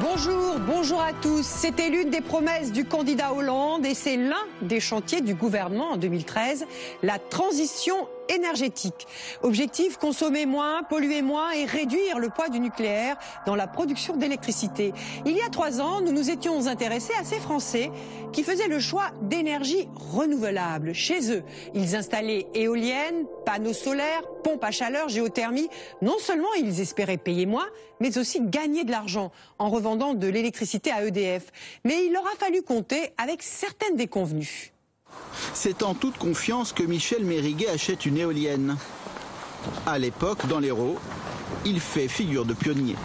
Bonjour à tous. C'était l'une des promesses du candidat Hollande et c'est l'un des chantiers du gouvernement en 2013, la transition énergétique. Objectif, consommer moins, polluer moins et réduire le poids du nucléaire dans la production d'électricité. Il y a 3 ans, nous nous étions intéressés à ces Français qui faisaient le choix d'énergie renouvelable. Chez eux, ils installaient éoliennes, panneaux solaires, pompes à chaleur, géothermie. Non seulement ils espéraient payer moins, mais aussi gagner de l'argent en revendant de l'électricité à EDF. Mais il leur a fallu compter avec certaines déconvenues. C'est en toute confiance que Michel Mériguet achète une éolienne. À l'époque, dans l'Hérault, il fait figure de pionnier.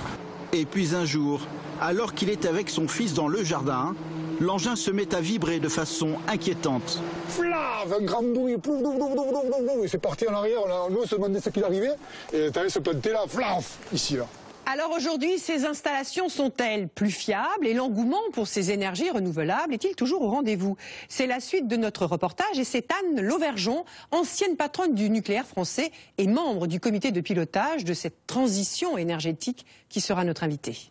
Et puis un jour, alors qu'il est avec son fils dans le jardin, l'engin se met à vibrer de façon inquiétante. Flave, un grand bruit, et c'est parti en arrière, nous on se demandait ce qu'il arrivait, et t'avais ce planté là, flaf, ici là. Alors aujourd'hui, ces installations sont-elles plus fiables et l'engouement pour ces énergies renouvelables est-il toujours au rendez-vous? C'est la suite de notre reportage et c'est Anne Lauvergeon, ancienne patronne du nucléaire français et membre du comité de pilotage de cette transition énergétique qui sera notre invitée.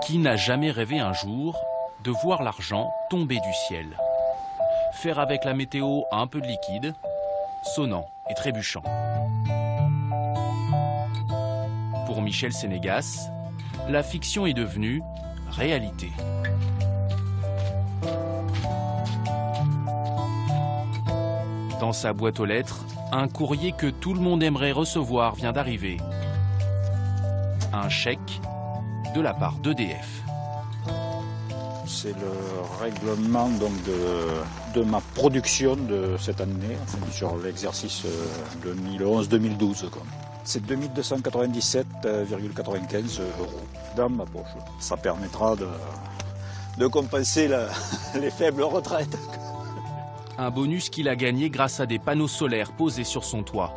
Qui n'a jamais rêvé un jour de voir l'argent tomber du ciel? Faire avec la météo un peu de liquide, sonnant et trébuchant. Pour Michel Sénégas, la fiction est devenue réalité. Dans sa boîte aux lettres, un courrier que tout le monde aimerait recevoir vient d'arriver. Un chèque de la part d'EDF. C'est le règlement donc, de ma production de cette année, sur l'exercice 2011-2012. C'est 2297,95 € dans ma poche. Ça permettra de compenser les faibles retraites. Un bonus qu'il a gagné grâce à des panneaux solaires posés sur son toit.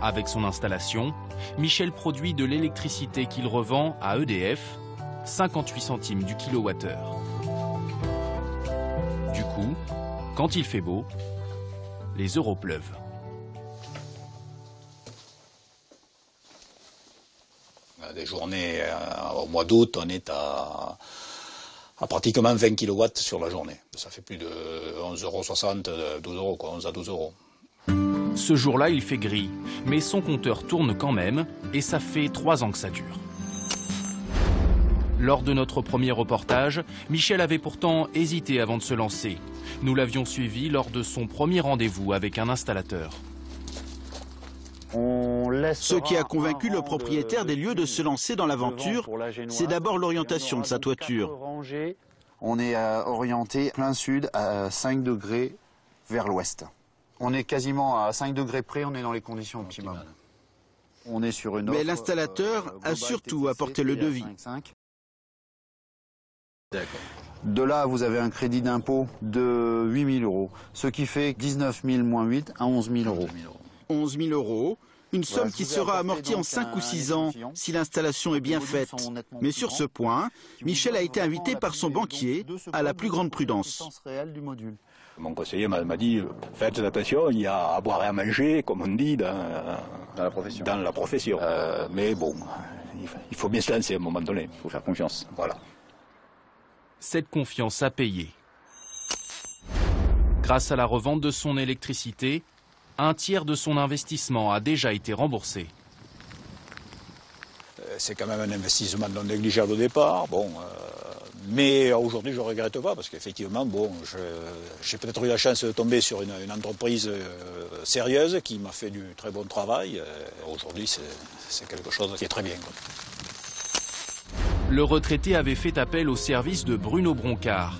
Avec son installation, Michel produit de l'électricité qu'il revend à EDF, 58 centimes du kilowattheure. Du coup, quand il fait beau, les euros pleuvent. Des journées au mois d'août, on est à pratiquement 20 kW sur la journée. Ça fait plus de 11,60 €, 12 €, quoi, 11 à 12 €. Ce jour-là, il fait gris, mais son compteur tourne quand même, et ça fait 3 ans que ça dure. Lors de notre premier reportage, Michel avait pourtant hésité avant de se lancer. Nous l'avions suivi lors de son premier rendez-vous avec un installateur. Ce qui a convaincu le propriétaire des lieux de se lancer dans l'aventure, c'est d'abord l'orientation de sa toiture. On est orienté plein sud à 5 degrés vers l'ouest. On est quasiment à 5 degrés près, on est dans les conditions optimales. On est sur une offre, mais l'installateur a surtout apporté le devis. De là, vous avez un crédit d'impôt de 8 000 €, ce qui fait 19 000 moins 8 à 11 000 €. 11 000 €, une somme qui sera amortie en 5 ou 6 ans si l'installation est bien faite. Mais sur ce point, Michel a été invité par son banquier à la plus grande prudence. Mon conseiller m'a dit, faites attention, il y a à boire et à manger, comme on dit, dans la profession. Mais bon, il faut bien se lancer à un moment donné. Il faut faire confiance. Voilà. Cette confiance a payé. Grâce à la revente de son électricité, un tiers de son investissement a déjà été remboursé. C'est quand même un investissement non négligeable au départ. Bon, mais aujourd'hui, je ne regrette pas parce qu'effectivement, bon, j'ai peut-être eu la chance de tomber sur une entreprise sérieuse qui m'a fait du très bon travail. Aujourd'hui, c'est quelque chose qui est très bien. Le retraité avait fait appel au service de Bruno Broncard.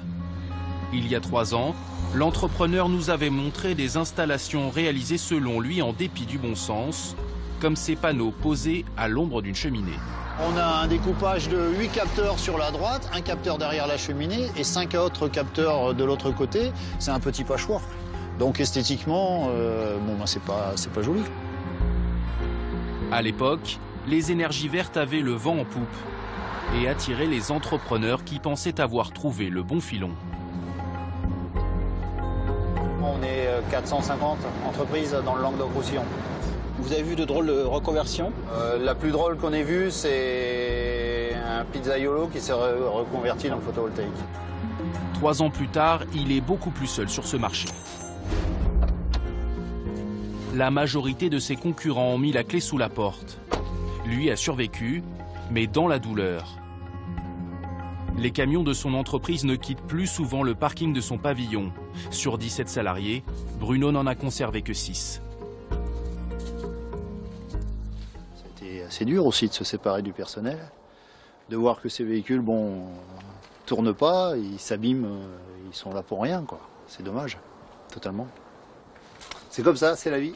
Il y a 3 ans, l'entrepreneur nous avait montré des installations réalisées selon lui en dépit du bon sens, comme ces panneaux posés à l'ombre d'une cheminée. On a un découpage de 8 capteurs sur la droite, un capteur derrière la cheminée et 5 autres capteurs de l'autre côté. C'est un petit patchwork. Donc esthétiquement, c'est pas joli. À l'époque, les énergies vertes avaient le vent en poupe et attiraient les entrepreneurs qui pensaient avoir trouvé le bon filon. On est 450 entreprises dans le Languedoc-Roussillon. Vous avez vu de drôles de reconversions? La plus drôle qu'on ait vue, c'est un pizzaiolo qui s'est reconverti dans le photovoltaïque. 3 ans plus tard, il est beaucoup plus seul sur ce marché. La majorité de ses concurrents ont mis la clé sous la porte. Lui a survécu, mais dans la douleur. Les camions de son entreprise ne quittent plus souvent le parking de son pavillon. Sur 17 salariés, Bruno n'en a conservé que 6. C'était assez dur aussi de se séparer du personnel, de voir que ces véhicules, bon, tournent pas, ils s'abîment, ils sont là pour rien, quoi. C'est dommage, totalement. C'est comme ça, c'est la vie.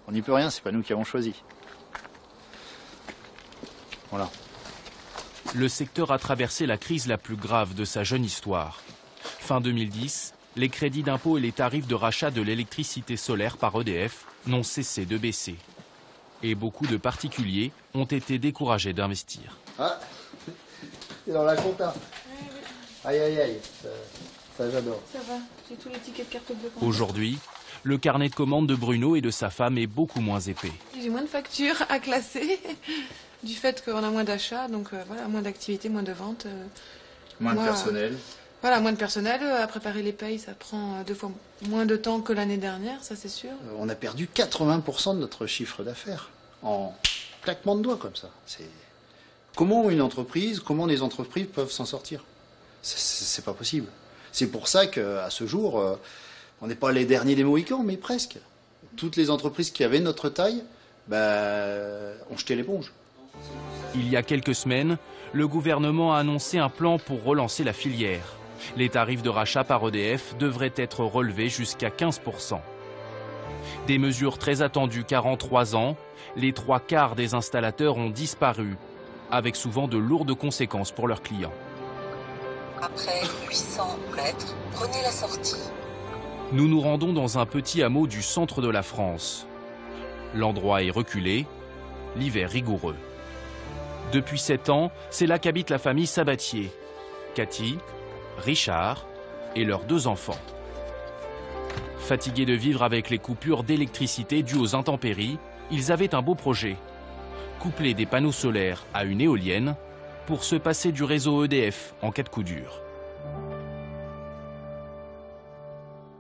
On n'y peut rien, c'est pas nous qui avons choisi. Voilà. Le secteur a traversé la crise la plus grave de sa jeune histoire. Fin 2010, les crédits d'impôt et les tarifs de rachat de l'électricité solaire par EDF n'ont cessé de baisser. Et beaucoup de particuliers ont été découragés d'investir. Ah, c'est dans la compta. Aïe, aïe, aïe, ça j'adore. Ça va, j'ai tous les tickets de carte bleue. Aujourd'hui, le carnet de commandes de Bruno et de sa femme est beaucoup moins épais. J'ai moins de factures à classer, du fait qu'on a moins d'achats, donc voilà, moins d'activités, moins de ventes. Moins de personnel. Voilà, moins de personnel. À préparer les payes, ça prend 2 fois moins de temps que l'année dernière, ça c'est sûr. On a perdu 80% de notre chiffre d'affaires en claquement de doigts comme ça. Comment une entreprise, comment les entreprises peuvent s'en sortir? C'est pas possible. C'est pour ça qu'à ce jour, on n'est pas les derniers des Mohicans, mais presque. Toutes les entreprises qui avaient notre taille ont jeté l'éponge. Il y a quelques semaines, le gouvernement a annoncé un plan pour relancer la filière. Les tarifs de rachat par EDF devraient être relevés jusqu'à 15%. Des mesures très attendues car en 3 ans, les 3/4 des installateurs ont disparu, avec souvent de lourdes conséquences pour leurs clients. Après 800 mètres, prenez la sortie. Nous nous rendons dans un petit hameau du centre de la France. L'endroit est reculé, l'hiver rigoureux. Depuis 7 ans, c'est là qu'habite la famille Sabatier, Cathy, Richard et leurs 2 enfants. Fatigués de vivre avec les coupures d'électricité dues aux intempéries, ils avaient un beau projet. Coupler des panneaux solaires à une éolienne pour se passer du réseau EDF en cas de coup dur.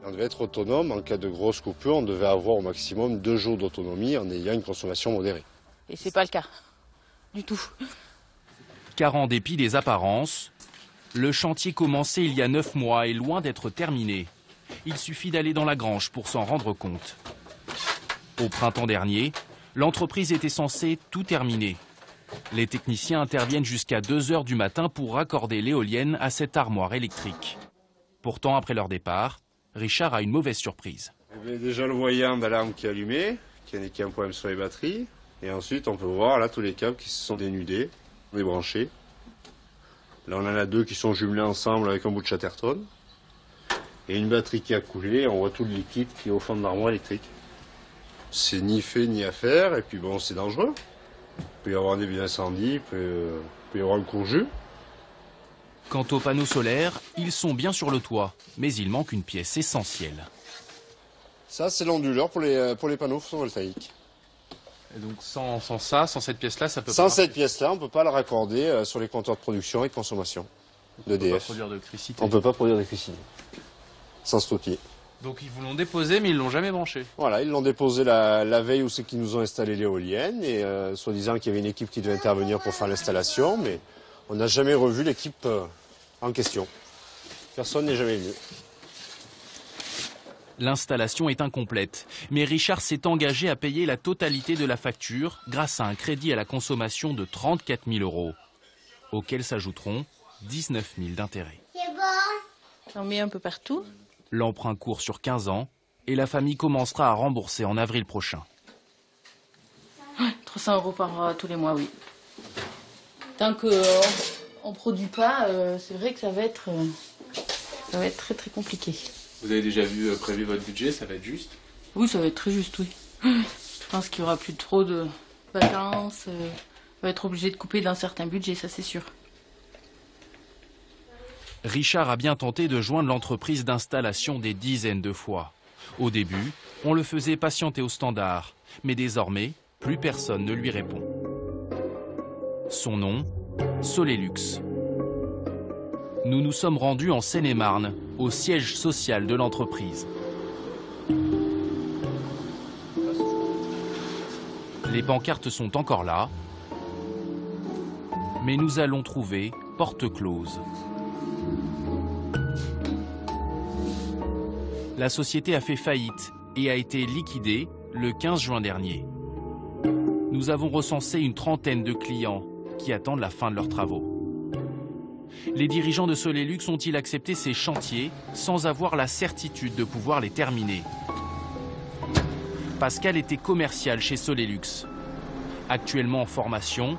On devait être autonome. En cas de grosse coupure, on devait avoir au maximum 2 jours d'autonomie en ayant une consommation modérée. Et c'est pas le cas, du tout. Car en dépit des apparences, le chantier commencé il y a 9 mois est loin d'être terminé. Il suffit d'aller dans la grange pour s'en rendre compte. Au printemps dernier, l'entreprise était censée tout terminer. Les techniciens interviennent jusqu'à 2 heures du matin pour raccorder l'éolienne à cette armoire électrique. Pourtant, après leur départ, Richard a une mauvaise surprise. Déjà le voyant d'alarme qui est allumé, qui a un problème sur les batteries. Et ensuite, on peut voir là tous les câbles qui se sont dénudés, débranchés. Là, on en a 2 qui sont jumelés ensemble avec un bout de Chatterton. Et une batterie qui a coulé, on voit tout le liquide qui est au fond de l'armoire électrique. C'est ni fait ni à faire, et puis bon, c'est dangereux. Il peut y avoir un début d'incendie, il peut y avoir un court-jus. Quant aux panneaux solaires, ils sont bien sur le toit, mais il manque une pièce essentielle. Ça, c'est l'onduleur pour les panneaux photovoltaïques. Et donc sans cette pièce-là, ça peut pas... Sans cette pièce-là, on ne peut pas la raccorder sur les compteurs de production et de consommation d'EDF. On ne peut pas produire d'électricité. Sans ce pied. Donc ils vous l'ont déposé, mais ils ne l'ont jamais branché. Voilà, ils l'ont déposé la veille où c'est qu'ils nous ont installé l'éolienne, et soi-disant qu'il y avait une équipe qui devait intervenir pour faire l'installation, mais on n'a jamais revu l'équipe en question. Personne n'est jamais venu. L'installation est incomplète, mais Richard s'est engagé à payer la totalité de la facture grâce à un crédit à la consommation de 34 000 €, auxquels s'ajouteront 19 000 d'intérêts. C'est bon. J'en mets un peu partout. L'emprunt court sur 15 ans et la famille commencera à rembourser en avril prochain. 300 € par tous les mois, oui. Tant qu'on ne produit pas, c'est vrai que ça va être très très compliqué. Vous avez déjà prévu votre budget, ça va être juste? Oui, ça va être très juste, oui. Je pense qu'il n'y aura plus trop de vacances. On va être obligé de couper d'un certain budget, ça c'est sûr. Richard a bien tenté de joindre l'entreprise d'installation des dizaines de fois. Au début, on le faisait patienter au standard, mais désormais, plus personne ne lui répond. Son nom, Solelux. Nous nous sommes rendus en Seine-et-Marne, au siège social de l'entreprise. Les pancartes sont encore là, mais nous allons trouver porte close. La société a fait faillite et a été liquidée le 15 juin dernier. Nous avons recensé une trentaine de clients qui attendent la fin de leurs travaux. Les dirigeants de Solelux ont-ils accepté ces chantiers sans avoir la certitude de pouvoir les terminer? Pascal était commercial chez Solelux. Actuellement en formation,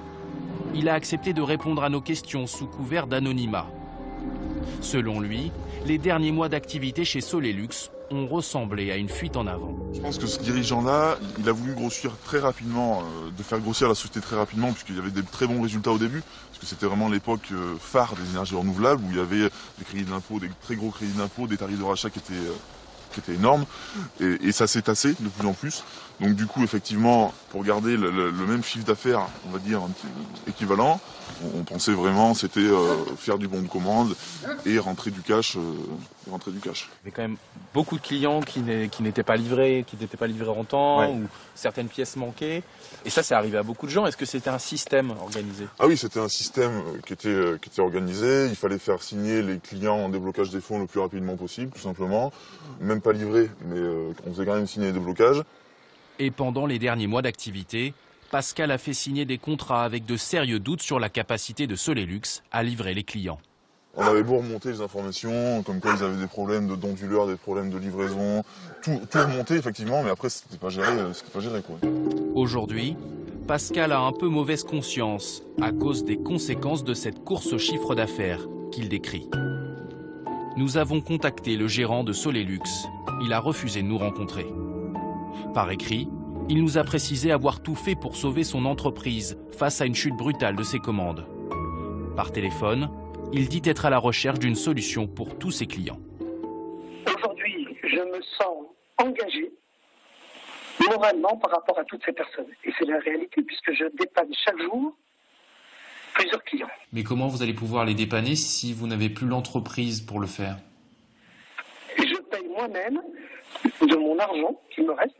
il a accepté de répondre à nos questions sous couvert d'anonymat. Selon lui, les derniers mois d'activité chez Solelux ont ressemblé à une fuite en avant. Je pense que ce dirigeant-là, il a voulu grossir très rapidement, de faire grossir la société très rapidement, puisqu'il y avait des très bons résultats au début, parce que c'était vraiment l'époque phare des énergies renouvelables, où il y avait des crédits d'impôt, des très gros crédits d'impôt, des tarifs de rachat qui étaient énormes, et ça s'est tassé de plus en plus. Donc du coup, effectivement, pour garder le même chiffre d'affaires, on va dire, un petit équivalent, on pensait vraiment c'était faire du bon de commande et rentrer du cash. Il y avait quand même beaucoup de clients qui n'étaient pas livrés, en temps, ouais, ou certaines pièces manquaient. Et ça, c'est arrivé à beaucoup de gens. Est-ce que c'était un système organisé? Ah oui, c'était un système qui était organisé. Il fallait faire signer les clients en déblocage des fonds le plus rapidement possible, tout simplement. Même pas livré, mais on faisait quand même signer les déblocages. Et pendant les derniers mois d'activité, Pascal a fait signer des contrats avec de sérieux doutes sur la capacité de Solelux à livrer les clients. On avait beau remonter les informations, comme quoi ils avaient des problèmes de d'onduleurs, des problèmes de livraison, tout remonté effectivement, mais après c'était pas géré quoi. Aujourd'hui, Pascal a un peu mauvaise conscience à cause des conséquences de cette course au chiffre d'affaires qu'il décrit. Nous avons contacté le gérant de Solelux. Il a refusé de nous rencontrer. Par écrit, il nous a précisé avoir tout fait pour sauver son entreprise face à une chute brutale de ses commandes. Par téléphone, il dit être à la recherche d'une solution pour tous ses clients. Aujourd'hui, je me sens engagé moralement par rapport à toutes ces personnes. Et c'est la réalité puisque je dépanne chaque jour plusieurs clients. Mais comment vous allez pouvoir les dépanner si vous n'avez plus l'entreprise pour le faire? Je paye moi-même de mon argent qui me reste.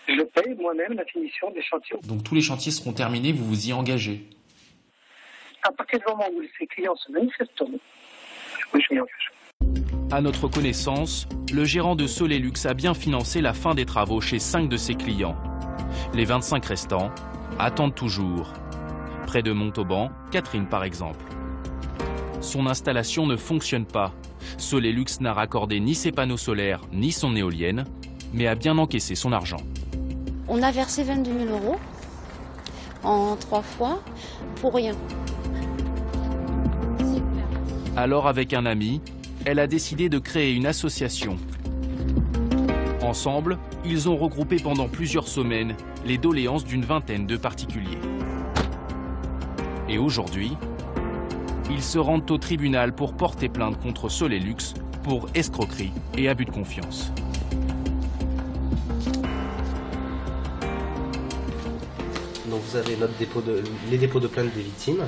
Je paye moi-même la finition des chantiers. Donc tous les chantiers seront terminés, vous vous y engagez? À partir du moment où ces clients se manifesteront, oui, je m'y engage. À notre connaissance, le gérant de Solelux a bien financé la fin des travaux chez 5 de ses clients. Les 25 restants attendent toujours. Près de Montauban, Catherine par exemple. Son installation ne fonctionne pas. Solelux n'a raccordé ni ses panneaux solaires ni son éolienne, mais a bien encaissé son argent. On a versé 22 000 € en 3 fois pour rien. Alors avec un ami, elle a décidé de créer une association. Ensemble, ils ont regroupé pendant plusieurs semaines les doléances d'une vingtaine de particuliers. Et aujourd'hui, ils se rendent au tribunal pour porter plainte contre Solelux pour escroquerie et abus de confiance. Donc vous avez les dépôts de plainte des victimes,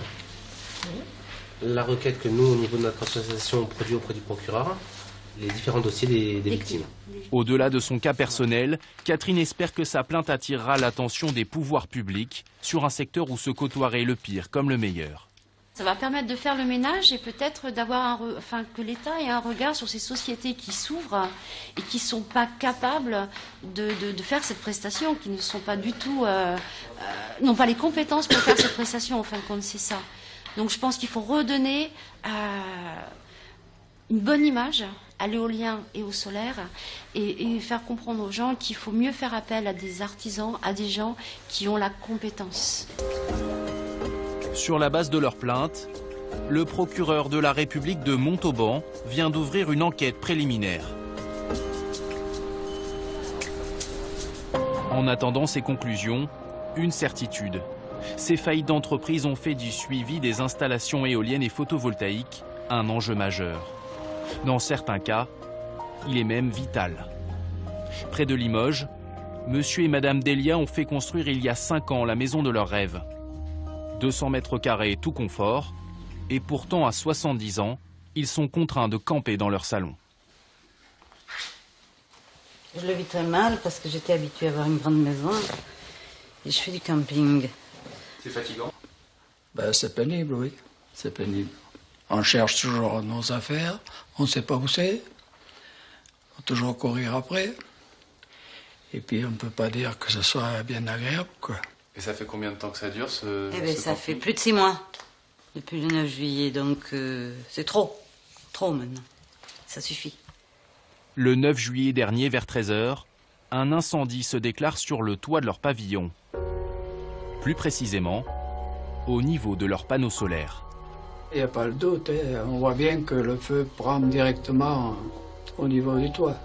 la requête que nous, au niveau de notre association, on produit auprès du procureur, les différents dossiers des victimes. Au-delà de son cas personnel, Catherine espère que sa plainte attirera l'attention des pouvoirs publics sur un secteur où se côtoierait le pire comme le meilleur. Ça va permettre de faire le ménage et peut-être d'avoir que l'État ait un regard sur ces sociétés qui s'ouvrent et qui ne sont pas capables de faire cette prestation, qui ne sont pas du tout, n'ont pas les compétences pour faire cette prestation, en fin de compte, c'est ça. Donc je pense qu'il faut redonner une bonne image à l'éolien et au solaire et faire comprendre aux gens qu'il faut mieux faire appel à des artisans, à des gens qui ont la compétence. Sur la base de leur plainte, le procureur de la République de Montauban vient d'ouvrir une enquête préliminaire. En attendant ses conclusions, une certitude. Ces faillites d'entreprise ont fait du suivi des installations éoliennes et photovoltaïques un enjeu majeur. Dans certains cas, il est même vital. Près de Limoges, monsieur et madame Delia ont fait construire il y a 5 ans la maison de leurs rêves. 200 mètres carrés, tout confort, et pourtant à 70 ans, ils sont contraints de camper dans leur salon. Je le vis très mal parce que j'étais habituée à avoir une grande maison et je fais du camping. C'est fatigant? Ben, c'est pénible, oui. C'est pénible. On cherche toujours nos affaires, on ne sait pas où c'est. Il faut toujours courir après. Et puis on ne peut pas dire que ce soit bien agréable, quoi. Et ça fait combien de temps que ça dure, Eh bien, ça fait plus de 6 mois. Depuis le 9 juillet, donc c'est trop. Trop maintenant. Ça suffit. Le 9 juillet dernier, vers 13 h, un incendie se déclare sur le toit de leur pavillon. Plus précisément, au niveau de leurs panneaux solaires. Il n'y a pas le doute, hein. On voit bien que le feu prend directement au niveau du toit.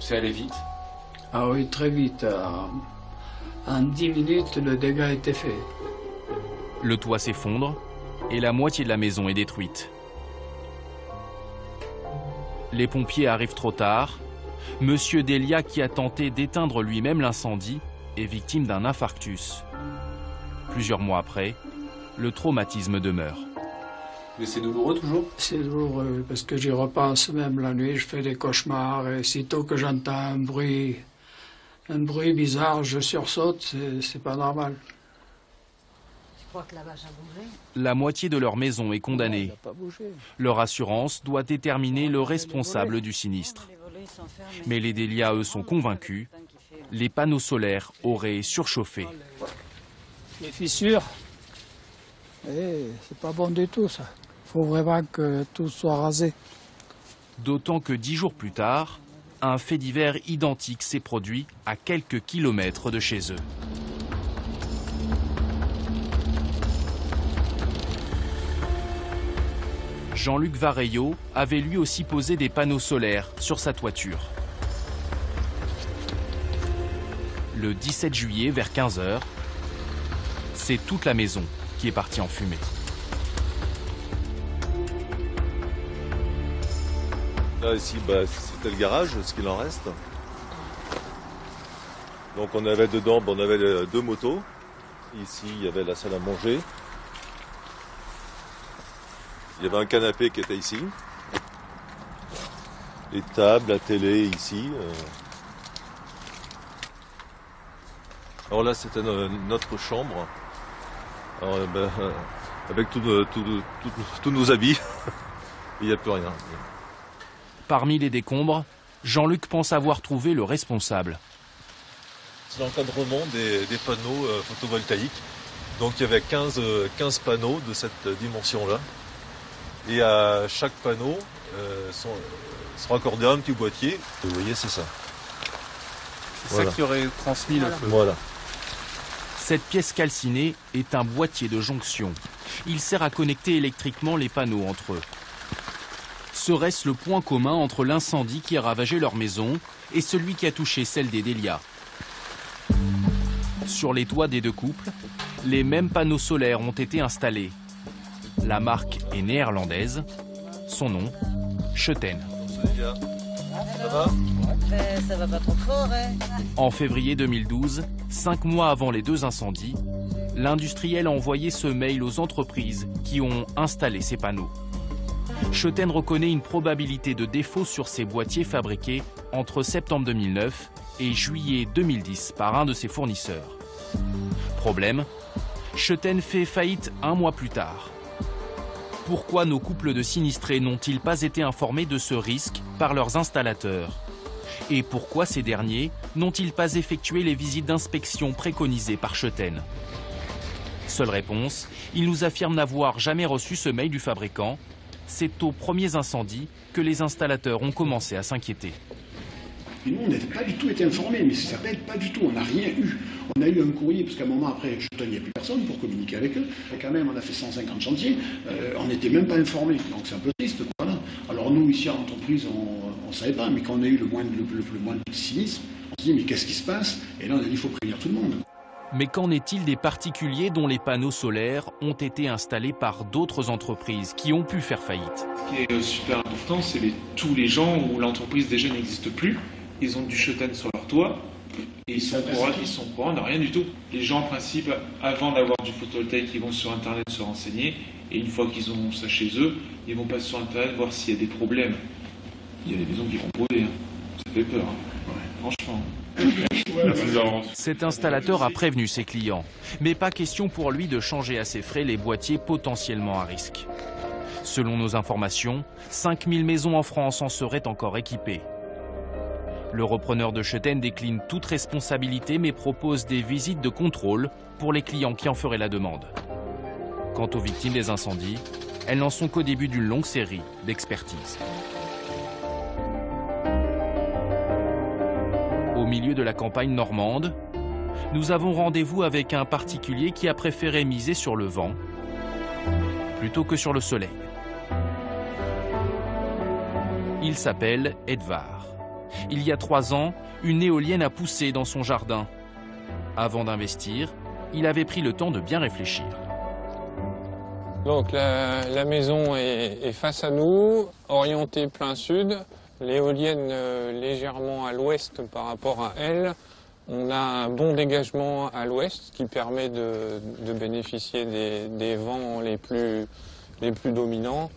C'est allé vite? Ah oui, très vite. En 10 minutes, le dégât était fait. Le toit s'effondre et la moitié de la maison est détruite. Les pompiers arrivent trop tard. Monsieur Delia, qui a tenté d'éteindre lui-même l'incendie, est victime d'un infarctus. Plusieurs mois après, le traumatisme demeure. Mais c'est douloureux toujours? C'est douloureux parce que j'y repense même la nuit, je fais des cauchemars et sitôt que j'entends un bruit bizarre, je sursaute, c'est pas normal. Je crois que la vache a bougé. La moitié de leur maison est condamnée. Leur assurance doit déterminer le responsable du sinistre. Mais les Delia, eux, sont convaincus. Les panneaux solaires auraient surchauffé. Les fissures, c'est pas bon du tout, ça. Il faut vraiment que tout soit rasé. D'autant que 10 jours plus tard, un fait divers identique s'est produit à quelques kilomètres de chez eux. Jean-Luc Vareillot avait lui aussi posé des panneaux solaires sur sa toiture. Le 17 juillet, vers 15 h, c'est toute la maison qui est partie en fumée. Là, ici, c'était le garage, ce qu'il en reste. Donc on avait dedans, on avait 2 motos. Ici, il y avait la salle à manger. Il y avait un canapé qui était ici. Les tables, la télé ici. Alors là, c'était notre chambre. Alors, avec tous nos habits. Il n'y a plus rien. Parmi les décombres, Jean-Luc pense avoir trouvé le responsable. C'est l'encadrement des panneaux photovoltaïques. Donc il y avait 15 panneaux de cette dimension-là. Et à chaque panneau sera accordé un petit boîtier. Vous voyez, c'est ça. C'est voilà. Ça qui aurait transmis le feu. Voilà. Cette pièce calcinée est un boîtier de jonction. Il sert à connecter électriquement les panneaux entre eux. Serait-ce le point commun entre l'incendie qui a ravagé leur maison et celui qui a touché celle des Delia? Sur les toits des 2 couples, les mêmes panneaux solaires ont été installés. La marque est néerlandaise. Son nom, Schoeten. Ça va? Ça va pas trop fort, hein? En février 2012, 5 mois avant les 2 incendies, l'industriel a envoyé ce mail aux entreprises qui ont installé ces panneaux. Schoeten reconnaît une probabilité de défaut sur ces boîtiers fabriqués entre septembre 2009 et juillet 2010 par un de ses fournisseurs. Problème, Schoeten fait faillite 1 mois plus tard. Pourquoi nos couples de sinistrés n'ont-ils pas été informés de ce risque par leurs installateurs? Et pourquoi ces derniers n'ont-ils pas effectué les visites d'inspection préconisées par Schoeten? Seule réponse, ils nous affirment n'avoir jamais reçu ce mail du fabricant. C'est aux premiers incendies que les installateurs ont commencé à s'inquiéter. Et nous, on n'avait pas du tout été informés, mais ça s'appelle pas du tout, on n'a rien eu. On a eu un courrier, parce qu'à un moment après, il n'y a plus personne pour communiquer avec eux. Et quand même, on a fait 150 chantiers, on n'était même pas informés. Donc c'est un peu triste, voilà. Alors nous, ici, à l'entreprise, on ne savait pas, mais quand on a eu le moindre sinistre, on se dit, mais qu'est-ce qui se passe? Et là, on a dit, il faut prévenir tout le monde. Mais qu'en est-il des particuliers dont les panneaux solaires ont été installés par d'autres entreprises qui ont pu faire faillite? Ce qui est super important, c'est tous les gens où l'entreprise déjà n'existe plus ils ont du chetaine sur leur toit, et ils sont au courant de rien du tout. Les gens, en principe, avant d'avoir du photovoltaïque, ils vont sur Internet se renseigner, et une fois qu'ils ont ça chez eux, ils vont passer sur Internet voir s'il y a des problèmes. Il y a des maisons qui vont brûler, ça fait peur, franchement. Cet installateur a prévenu ses clients, mais pas question pour lui de changer à ses frais les boîtiers potentiellement à risque. Selon nos informations, 5000 maisons en France en seraient encore équipées. Le repreneur de chetaine décline toute responsabilité mais propose des visites de contrôle pour les clients qui en feraient la demande. Quant aux victimes des incendies, elles n'en sont qu'au début d'une longue série d'expertises. Au milieu de la campagne normande, nous avons rendez-vous avec un particulier qui a préféré miser sur le vent plutôt que sur le soleil. Il s'appelle Edvard. Il y a 3 ans, une éolienne a poussé dans son jardin. Avant d'investir, il avait pris le temps de bien réfléchir. Donc la maison est face à nous, orientée plein sud. L'éolienne légèrement à l'ouest par rapport à elle. On a un bon dégagement à l'ouest qui permet de bénéficier des vents les plus dominants.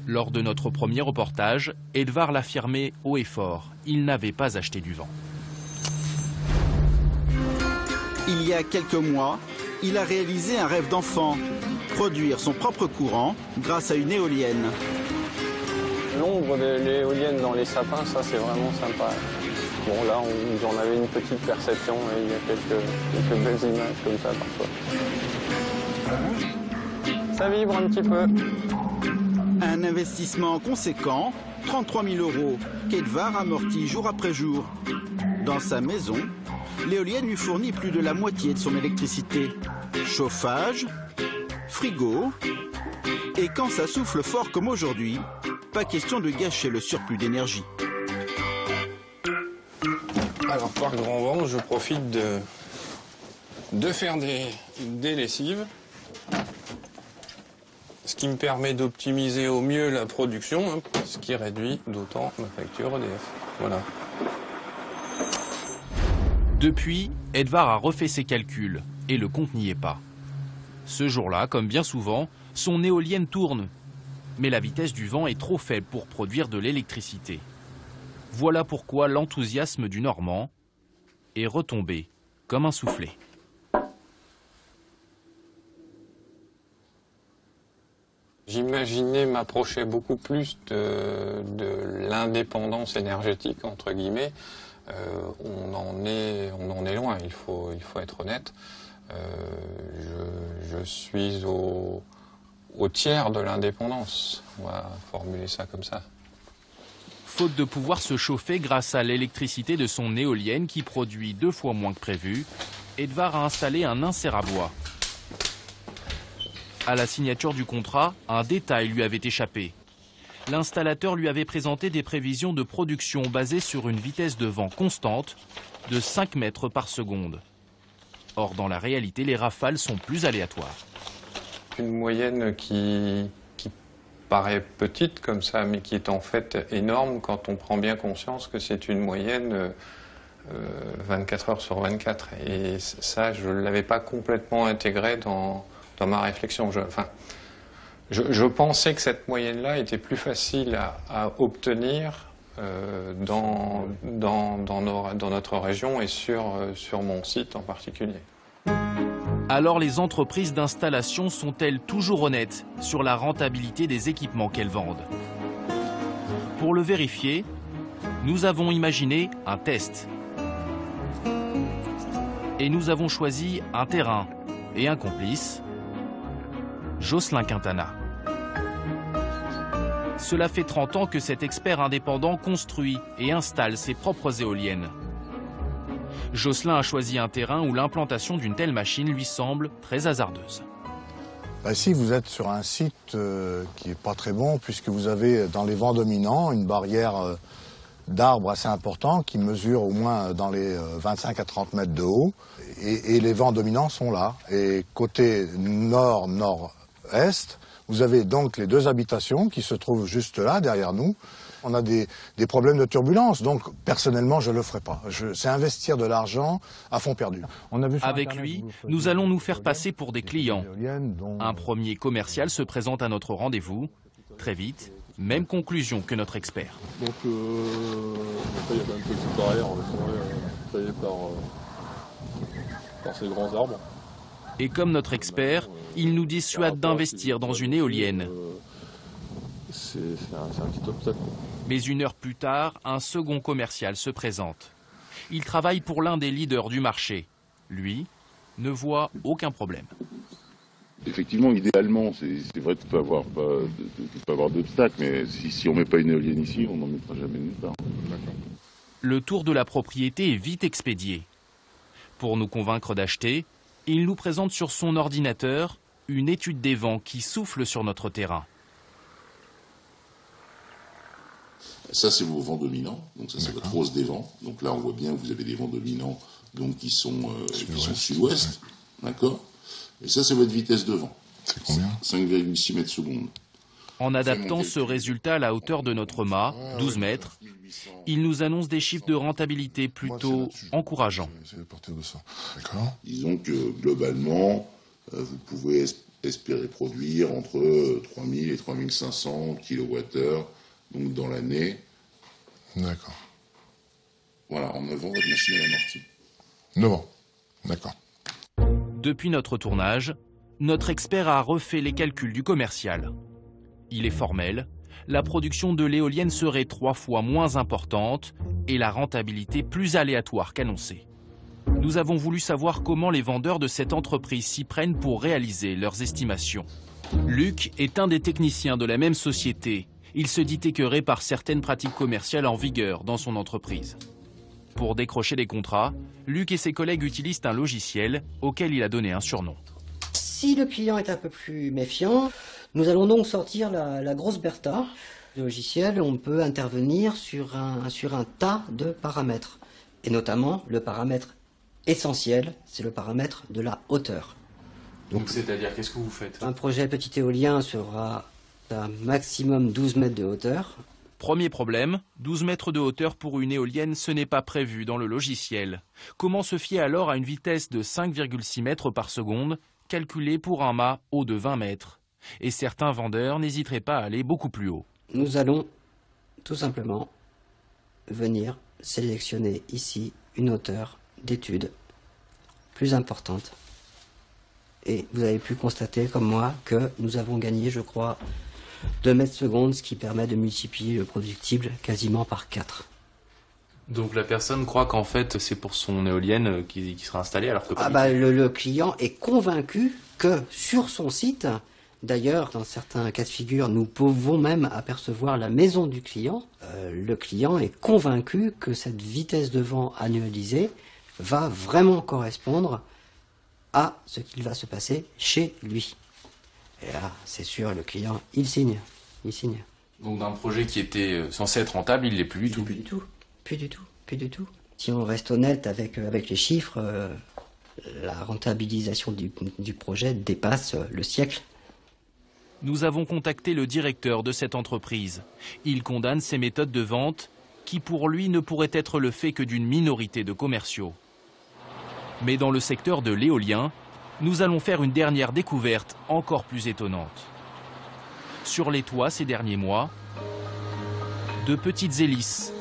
Lors de notre premier reportage, Edvard l'affirmait haut et fort. Il n'avait pas acheté du vent. Il y a quelques mois, il a réalisé un rêve d'enfant, produire son propre courant grâce à une éolienne. L'ombre de l'éolienne dans les sapins, ça c'est vraiment sympa. Bon là, j'en avais une petite perception et il y a quelques belles images comme ça parfois. Ça vibre un petit peu. Un investissement conséquent, 33 000 € qu'Edvard amortit jour après jour. Dans sa maison, l'éolienne lui fournit plus de la moitié de son électricité. Chauffage, frigo, et quand ça souffle fort comme aujourd'hui, pas question de gâcher le surplus d'énergie. Alors par grand vent, je profite de faire des lessives, ce qui me permet d'optimiser au mieux la production, ce qui réduit d'autant ma facture EDF. Voilà. Depuis, Edvard a refait ses calculs et le compte n'y est pas. Ce jour-là, comme bien souvent, son éolienne tourne. Mais la vitesse du vent est trop faible pour produire de l'électricité. Voilà pourquoi l'enthousiasme du Normand est retombé comme un soufflet. J'imaginais m'approcher beaucoup plus de l'indépendance énergétique, entre guillemets. On en est loin, il faut être honnête. Je suis au tiers de l'indépendance, on va formuler ça comme ça. Faute de pouvoir se chauffer grâce à l'électricité de son éolienne qui produit 2 fois moins que prévu, Edvard a installé un insert à bois. À la signature du contrat, un détail lui avait échappé. L'installateur lui avait présenté des prévisions de production basées sur une vitesse de vent constante de 5 mètres par seconde. Or, dans la réalité, les rafales sont plus aléatoires. Une moyenne qui paraît petite comme ça, mais qui est en fait énorme quand on prend bien conscience que c'est une moyenne 24 heures sur 24. Et ça, je ne l'avais pas complètement intégré dans ma réflexion. Je pensais que cette moyenne-là était plus facile à obtenir dans notre région et sur mon site en particulier. Alors les entreprises d'installation sont-elles toujours honnêtes sur la rentabilité des équipements qu'elles vendent? Pour le vérifier, nous avons imaginé un test. Et nous avons choisi un terrain et un complice, Jocelyn Quintana. Cela fait 30 ans que cet expert indépendant construit et installe ses propres éoliennes. Jocelyn a choisi un terrain où l'implantation d'une telle machine lui semble très hasardeuse. Ici, vous êtes sur un site qui n'est pas très bon, puisque vous avez dans les vents dominants une barrière d'arbres assez important qui mesure au moins dans les 25 à 30 mètres de haut. Et les vents dominants sont là. Et côté nord-nord-est, vous avez donc les 2 habitations qui se trouvent juste là, derrière nous. On a des problèmes de turbulence, donc personnellement je ne le ferai pas. C'est investir de l'argent à fond perdu. Avec lui, nous allons nous faire passer pour des clients. Un premier commercial se présente à notre rendez-vous. Très vite, même conclusion que notre expert. Donc après il y avait une petite barrière créée par ces grands arbres. Et comme notre expert, il nous dissuade d'investir dans une éolienne. C'est un petit obstacle. Mais une heure plus tard, un second commercial se présente. Il travaille pour l'un des leaders du marché. Lui ne voit aucun problème. Effectivement, idéalement, c'est vrai de ne pas avoir d'obstacle, mais si on ne met pas une éolienne ici, on n'en mettra jamais nulle part. Le tour de la propriété est vite expédié. Pour nous convaincre d'acheter, il nous présente sur son ordinateur une étude des vents qui souffle sur notre terrain. Ça, c'est vos vents dominants, donc ça c'est votre hausse des vents. Donc là, on voit bien que vous avez des vents dominants donc, qui sont sud-ouest, d'accord. Et ça, c'est votre vitesse de vent. C'est combien? 5,6 mètres secondes. En adaptant ce résultat à la hauteur de notre mât, 12 mètres, il nous annonce des chiffres de rentabilité plutôt encourageants. Disons que globalement, vous pouvez espérer produire entre 3000 et 3500 kWh donc dans l'année. D'accord. Voilà, en 9 ans, votre machine est amortie. 9 ans, d'accord. Depuis notre tournage, notre expert a refait les calculs du commercial. Il est formel, la production de l'éolienne serait 3 fois moins importante et la rentabilité plus aléatoire qu'annoncée. Nous avons voulu savoir comment les vendeurs de cette entreprise s'y prennent pour réaliser leurs estimations. Luc est un des techniciens de la même société. Il se dit écœuré par certaines pratiques commerciales en vigueur dans son entreprise. Pour décrocher des contrats, Luc et ses collègues utilisent un logiciel auquel il a donné un surnom. Si le client est un peu plus méfiant, nous allons donc sortir la grosse Bertha. Le logiciel, on peut intervenir sur un tas de paramètres. Et notamment, le paramètre essentiel, c'est le paramètre de la hauteur. Donc c'est-à-dire, qu'est-ce que vous faites? Un projet petit éolien sera d'un maximum 12 mètres de hauteur. Premier problème, 12 mètres de hauteur pour une éolienne, ce n'est pas prévu dans le logiciel. Comment se fier alors à une vitesse de 5,6 mètres par seconde, calculée pour un mât haut de 20 mètres? Et certains vendeurs n'hésiteraient pas à aller beaucoup plus haut. Nous allons tout simplement venir sélectionner ici une hauteur d'étude plus importante. Et vous avez pu constater, comme moi, que nous avons gagné, je crois, 2 mètres secondes, ce qui permet de multiplier le productible quasiment par 4. Donc la personne croit qu'en fait c'est pour son éolienne qui sera installée alors que pas le client est convaincu que sur son site, d'ailleurs dans certains cas de figure nous pouvons même apercevoir la maison du client, le client est convaincu que cette vitesse de vent annualisée va vraiment correspondre à ce qu'il va se passer chez lui. Et là, c'est sûr, le client, il signe. Donc d'un projet qui était censé être rentable, il ne l'est plus du tout. Plus du tout. Si on reste honnête avec les chiffres, la rentabilisation du projet dépasse le siècle. Nous avons contacté le directeur de cette entreprise. Il condamne ces méthodes de vente qui, pour lui, ne pourraient être le fait que d'une minorité de commerciaux. Mais dans le secteur de l'éolien, nous allons faire une dernière découverte encore plus étonnante. Sur les toits ces derniers mois, de petites hélices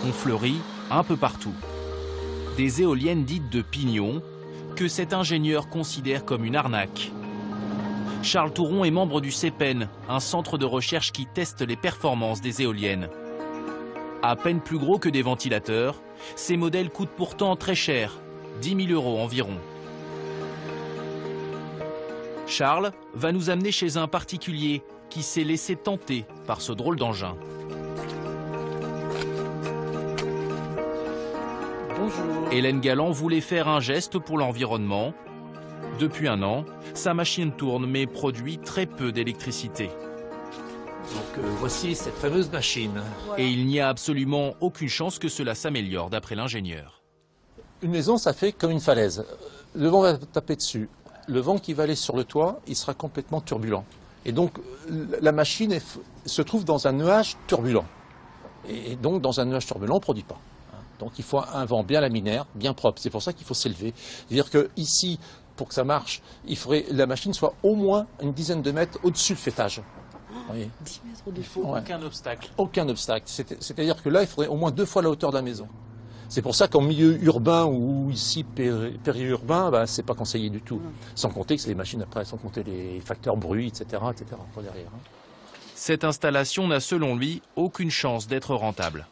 ont fleuri un peu partout. Des éoliennes dites de pignon que cet ingénieur considère comme une arnaque. Charles Touron est membre du CEPEN, un centre de recherche qui teste les performances des éoliennes. À peine plus gros que des ventilateurs, ces modèles coûtent pourtant très cher, 10 000 € environ. Charles va nous amener chez un particulier qui s'est laissé tenter par ce drôle d'engin. Bonjour. Hélène Galland voulait faire un geste pour l'environnement. Depuis 1 an, sa machine tourne mais produit très peu d'électricité. Donc voici cette fameuse machine. Et il n'y a absolument aucune chance que cela s'améliore d'après l'ingénieur. Une maison, ça fait comme une falaise. Le vent va taper dessus. Le vent qui va aller sur le toit, il sera complètement turbulent. Et donc la machine se trouve dans un nuage turbulent. Et donc, dans un nuage turbulent, on ne produit pas. Donc, il faut un vent bien laminaire, bien propre. C'est pour ça qu'il faut s'élever. C'est-à-dire qu'ici, pour que ça marche, il faudrait que la machine soit au moins une dizaine de mètres au-dessus le fêtage. Oui. 10 mètres au-dessus. Il faut aucun obstacle. Aucun obstacle. C'est-à-dire que là, il faudrait au moins 2 fois la hauteur de la maison. C'est pour ça qu'en milieu urbain ou ici périurbain, bah, c'est pas conseillé du tout. Sans compter que c'est les machines après, sans compter les facteurs bruit, etc., pour derrière. Cette installation n'a selon lui aucune chance d'être rentable.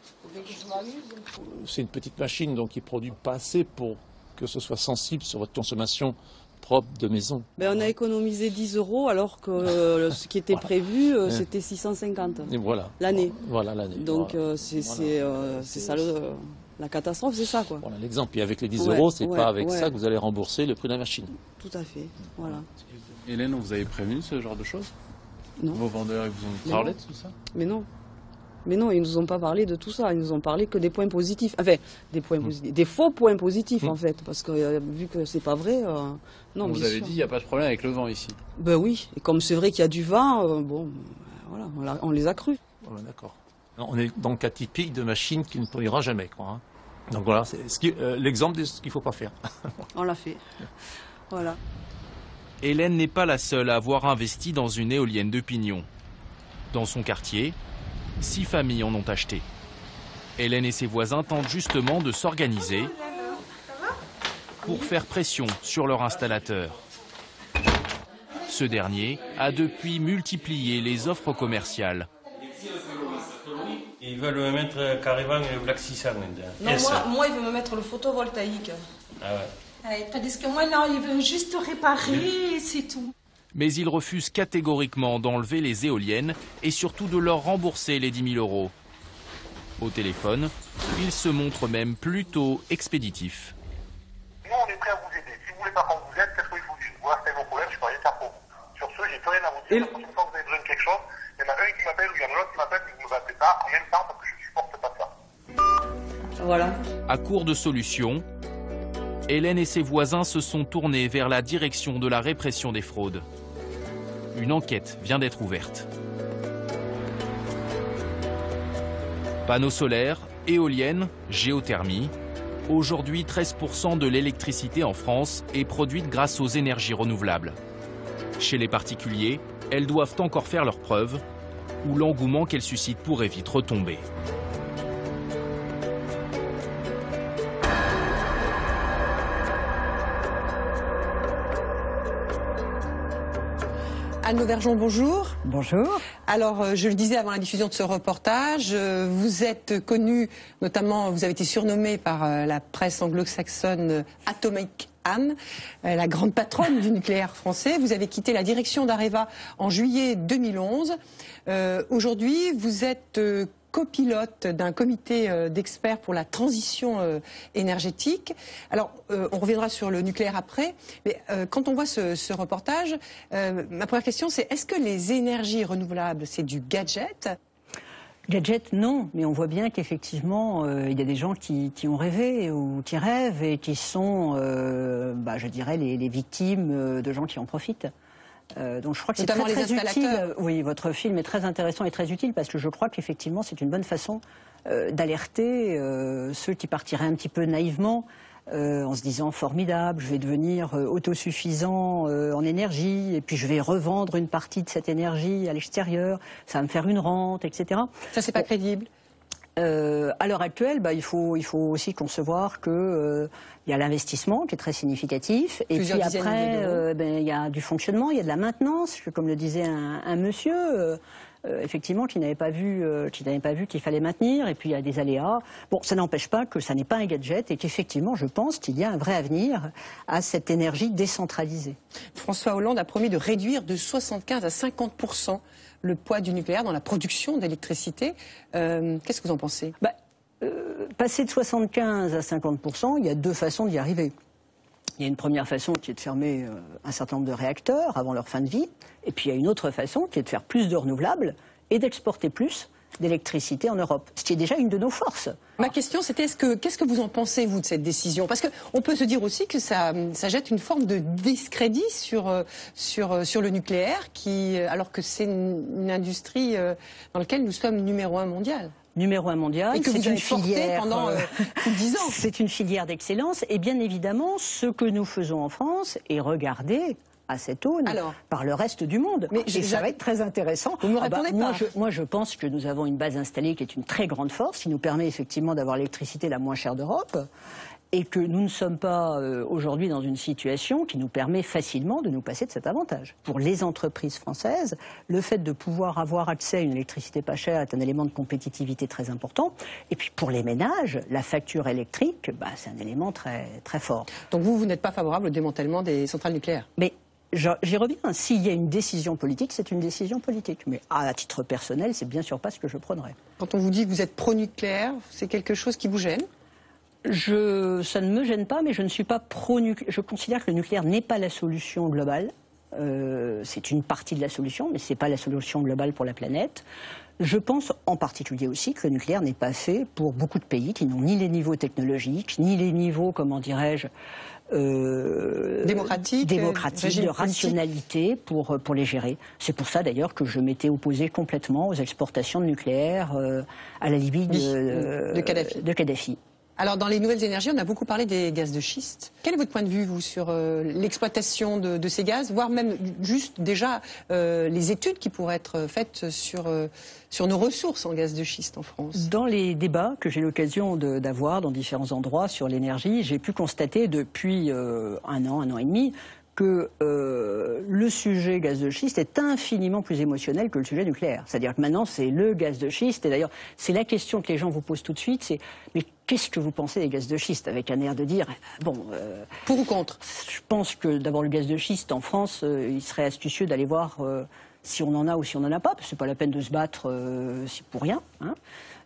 C'est une petite machine donc qui produit pas assez pour que ce soit sensible sur votre consommation propre de maison. On a économisé 10 € alors que ce qui était prévu, c'était 650 l'année. Voilà l'année. Donc c'est ça la catastrophe, c'est ça quoi. Voilà l'exemple. Et avec les 10 €, c'est pas avec ça que vous allez rembourser le prix de la machine. Tout à fait. Voilà. Hélène, vous avez prévenu ce genre de choses? Non. Vos vendeurs, ils vous ont parlé de tout ça? Mais non. Mais non, ils nous ont pas parlé de tout ça. Ils nous ont parlé que des points positifs. Enfin, des points positifs, des faux points positifs en fait, parce que vu que c'est pas vrai, non. Vous avez dit il n'y a pas de problème avec le vent ici. Ben oui. Et comme c'est vrai qu'il y a du vent, voilà, on les a crus. D'accord. On est dans le cas typique de machine qui ne produira jamais, quoi. Hein. Donc voilà, c'est l'exemple de ce qu'il ne faut pas faire. On l'a fait. Voilà. Hélène n'est pas la seule à avoir investi dans une éolienne de pignon. Dans son quartier, 6 familles en ont acheté. Hélène et ses voisins tentent justement de s'organiser pour faire pression sur leur installateur. Ce dernier a depuis multiplié les offres commerciales. Ils veulent me mettre carrément le Black 600. Non, moi, ils veulent me mettre le photovoltaïque. Ah ouais. Tandis que moi, non, ils veulent juste réparer, c'est tout. Mais ils refusent catégoriquement d'enlever les éoliennes et surtout de leur rembourser les 10 000 €. Au téléphone, ils se montrent même plutôt expéditifs. Nous, on est prêts à vous aider. Si vous voulez pas qu'on vous aide, qu'est-ce qu'il faut dire? Voilà, c'est vos problèmes, je peux rien faire pour vous. Sur ce, j'ai plus rien à vous dire. La prochaine fois que vous avez besoin de quelque chose, il y en a un qui m'appelle ou il y en a l'autre qui m'appelle, mais vous ne me battez pas en même temps parce que je ne supporte pas ça. Voilà. À court de solutions, Hélène et ses voisins se sont tournés vers la direction de la répression des fraudes. Une enquête vient d'être ouverte. Panneaux solaires, éoliennes, géothermie. Aujourd'hui, 13% de l'électricité en France est produite grâce aux énergies renouvelables. Chez les particuliers, elles doivent encore faire leurs preuves, ou l'engouement qu'elles suscitent pourrait vite retomber. Anne Auvergeon, bonjour. Bonjour. Alors, je le disais avant la diffusion de ce reportage, vous êtes connue, notamment, vous avez été surnommée par la presse anglo-saxonne Atomic Anne, la grande patronne du nucléaire français. Vous avez quitté la direction d'Areva en juillet 2011. Aujourd'hui, vous êtes copilote d'un comité d'experts pour la transition énergétique. Alors, on reviendra sur le nucléaire après, mais quand on voit ce reportage, ma première question c'est, est-ce que les énergies renouvelables, c'est du gadget ? Gadget, non, mais on voit bien qu'effectivement, il y a des gens qui ont rêvé ou qui rêvent et qui sont, je dirais, les victimes de gens qui en profitent. Donc je crois que c'est très utile. Oui, votre film est très intéressant et très utile parce que je crois qu'effectivement c'est une bonne façon d'alerter ceux qui partiraient un petit peu naïvement en se disant formidable, je vais devenir autosuffisant en énergie et puis je vais revendre une partie de cette énergie à l'extérieur, ça va me faire une rente, etc. Ça c'est pas crédible. À l'heure actuelle, il faut aussi concevoir que il y a l'investissement qui est très significatif, et puis après il y a du fonctionnement, il y a de la maintenance, comme le disait un monsieur, effectivement qui n'avait pas vu qu'il fallait maintenir, et puis il y a des aléas. Bon, ça n'empêche pas que ça n'est pas un gadget et qu'effectivement, je pense qu'il y a un vrai avenir à cette énergie décentralisée. François Hollande a promis de réduire de 75 à 50% le poids du nucléaire dans la production d'électricité. Qu'est-ce que vous en pensez ? Passer de 75 à 50%, il y a deux façons d'y arriver. Il y a une première façon qui est de fermer un certain nombre de réacteurs avant leur fin de vie, et puis il y a une autre façon qui est de faire plus de renouvelables et d'exporter plus d'électricité en Europe, ce qui est déjà une de nos forces. Ma question c'était, qu'est-ce que vous en pensez, vous, de cette décision ? Parce qu'on peut se dire aussi que ça jette une forme de discrédit sur le nucléaire, alors que c'est une industrie dans laquelle nous sommes numéro 1 mondial. numéro 1 mondial. Et que vous avez porté pendant plus de 10 ans. C'est une filière d'excellence. Et bien évidemment, ce que nous faisons en France est regardé à cette aune par le reste du monde. Mais et ça va être très intéressant. Vous me répondez pas. Moi, je pense que nous avons une base installée qui est une très grande force, qui nous permet effectivement d'avoir l'électricité la moins chère d'Europe, et que nous ne sommes pas aujourd'hui dans une situation qui nous permet facilement de nous passer de cet avantage. Pour les entreprises françaises, le fait de pouvoir avoir accès à une électricité pas chère est un élément de compétitivité très important. Et puis pour les ménages, la facture électrique, c'est un élément très, très fort. Donc vous n'êtes pas favorable au démantèlement des centrales nucléaires? Mais j'y reviens. S'il y a une décision politique, c'est une décision politique. Mais à titre personnel, c'est bien sûr pas ce que je prônerais. Quand on vous dit que vous êtes pro-nucléaire, c'est quelque chose qui vous gêne? Ça ne me gêne pas, mais je ne suis pas pro-nucléaire. Je considère que le nucléaire n'est pas la solution globale. C'est une partie de la solution, mais ce n'est pas la solution globale pour la planète. Je pense en particulier aussi que le nucléaire n'est pas fait pour beaucoup de pays qui n'ont ni les niveaux technologiques, ni les niveaux, comment dirais-je, démocratique, de rationalité pour les gérer. C'est pour ça d'ailleurs que je m'étais opposé complètement aux exportations de nucléaire à la Libye de Kadhafi. Alors dans les nouvelles énergies, on a beaucoup parlé des gaz de schiste. Quel est votre point de vue, vous, sur l'exploitation de ces gaz, voire même juste déjà les études qui pourraient être faites sur nos ressources en gaz de schiste en France? Dans les débats que j'ai l'occasion d'avoir dans différents endroits sur l'énergie, j'ai pu constater depuis un an et demi, que le sujet gaz de schiste est infiniment plus émotionnel que le sujet nucléaire. C'est-à-dire que maintenant, c'est le gaz de schiste. Et d'ailleurs, c'est la question que les gens vous posent tout de suite, c'est « Mais qu'est-ce que vous pensez des gaz de schiste ?» Avec un air de dire « Bon... pour ou contre ?» Je pense que d'abord, le gaz de schiste, en France, il serait astucieux d'aller voir si on en a ou si on n'en a pas, parce que c'est pas la peine de se battre pour rien, hein.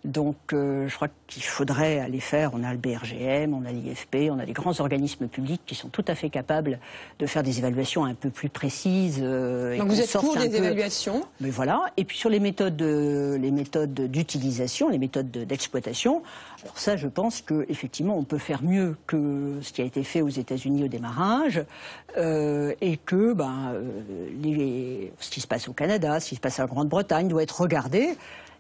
Donc je crois qu'il faudrait aller faire, on a le BRGM, on a l'IFP, on a des grands organismes publics qui sont tout à fait capables de faire des évaluations un peu plus précises. Donc vous êtes pour des évaluations? Mais voilà. Et puis sur les méthodes d'utilisation, les méthodes d'exploitation, alors ça je pense qu'effectivement on peut faire mieux que ce qui a été fait aux États-Unis au démarrage, et que ce qui se passe au Canada, ce qui se passe en Grande-Bretagne doit être regardé.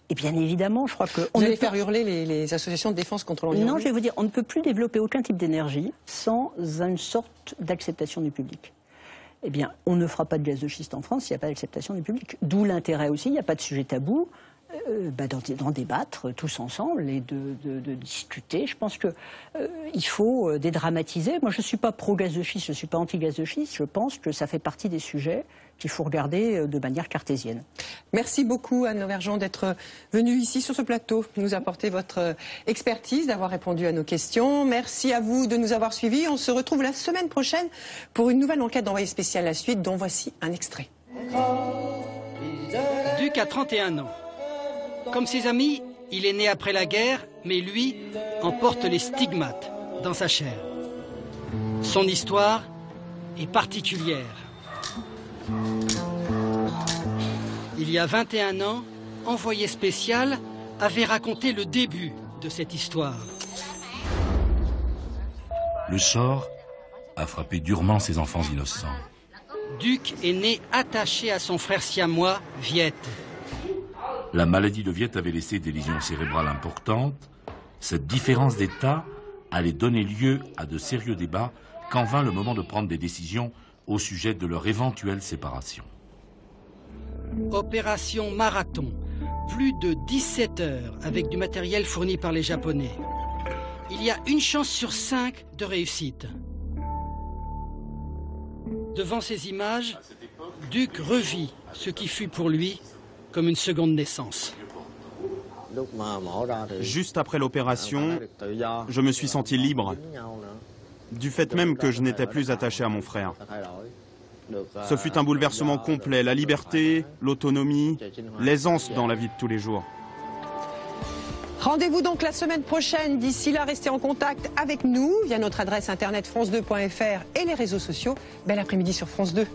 Et bien évidemment, je crois que... Vous allez faire hurler les associations de défense contre l'environnement? Non, je vais vous dire, on ne peut plus développer aucun type d'énergie sans une sorte d'acceptation du public. Eh bien, on ne fera pas de gaz de schiste en France s'il n'y a pas d'acceptation du public. D'où l'intérêt aussi, il n'y a pas de sujet tabou, d'en débattre tous ensemble et de discuter. Je pense qu'il faut dédramatiser. Moi, je ne suis pas pro-gaz de schiste, je ne suis pas anti-gaz de schiste. Je pense que ça fait partie des sujets qu'il faut regarder de manière cartésienne. Merci beaucoup Anne Lauvergeon d'être venue ici sur ce plateau, nous apporter votre expertise, d'avoir répondu à nos questions. Merci à vous de nous avoir suivis. On se retrouve la semaine prochaine pour une nouvelle enquête d'envoyé spécial La Suite, dont voici un extrait. Duc a 31 ans. Comme ses amis, il est né après la guerre, mais lui en porte les stigmates dans sa chair. Son histoire est particulière. Il y a 21 ans, Envoyé spécial avait raconté le début de cette histoire. Le sort a frappé durement ses enfants innocents. Duc est né attaché à son frère siamois, Viette. La maladie de Viette avait laissé des lésions cérébrales importantes. Cette différence d'état allait donner lieu à de sérieux débats quand vint le moment de prendre des décisions au sujet de leur éventuelle séparation. Opération Marathon, plus de 17 heures avec du matériel fourni par les Japonais. Il y a une chance sur 5 de réussite. Devant ces images, Duc revit ce qui fut pour lui comme une seconde naissance. Juste après l'opération, je me suis senti libre, du fait même que je n'étais plus attaché à mon frère. Ce fut un bouleversement complet, la liberté, l'autonomie, l'aisance dans la vie de tous les jours. Rendez-vous donc la semaine prochaine. D'ici là, restez en contact avec nous via notre adresse internet france2.fr et les réseaux sociaux. Bel après-midi sur France 2.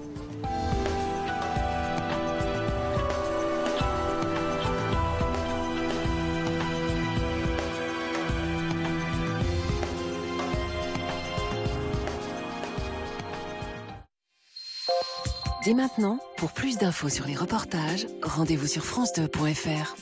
Dès maintenant, pour plus d'infos sur les reportages, rendez-vous sur france2.fr.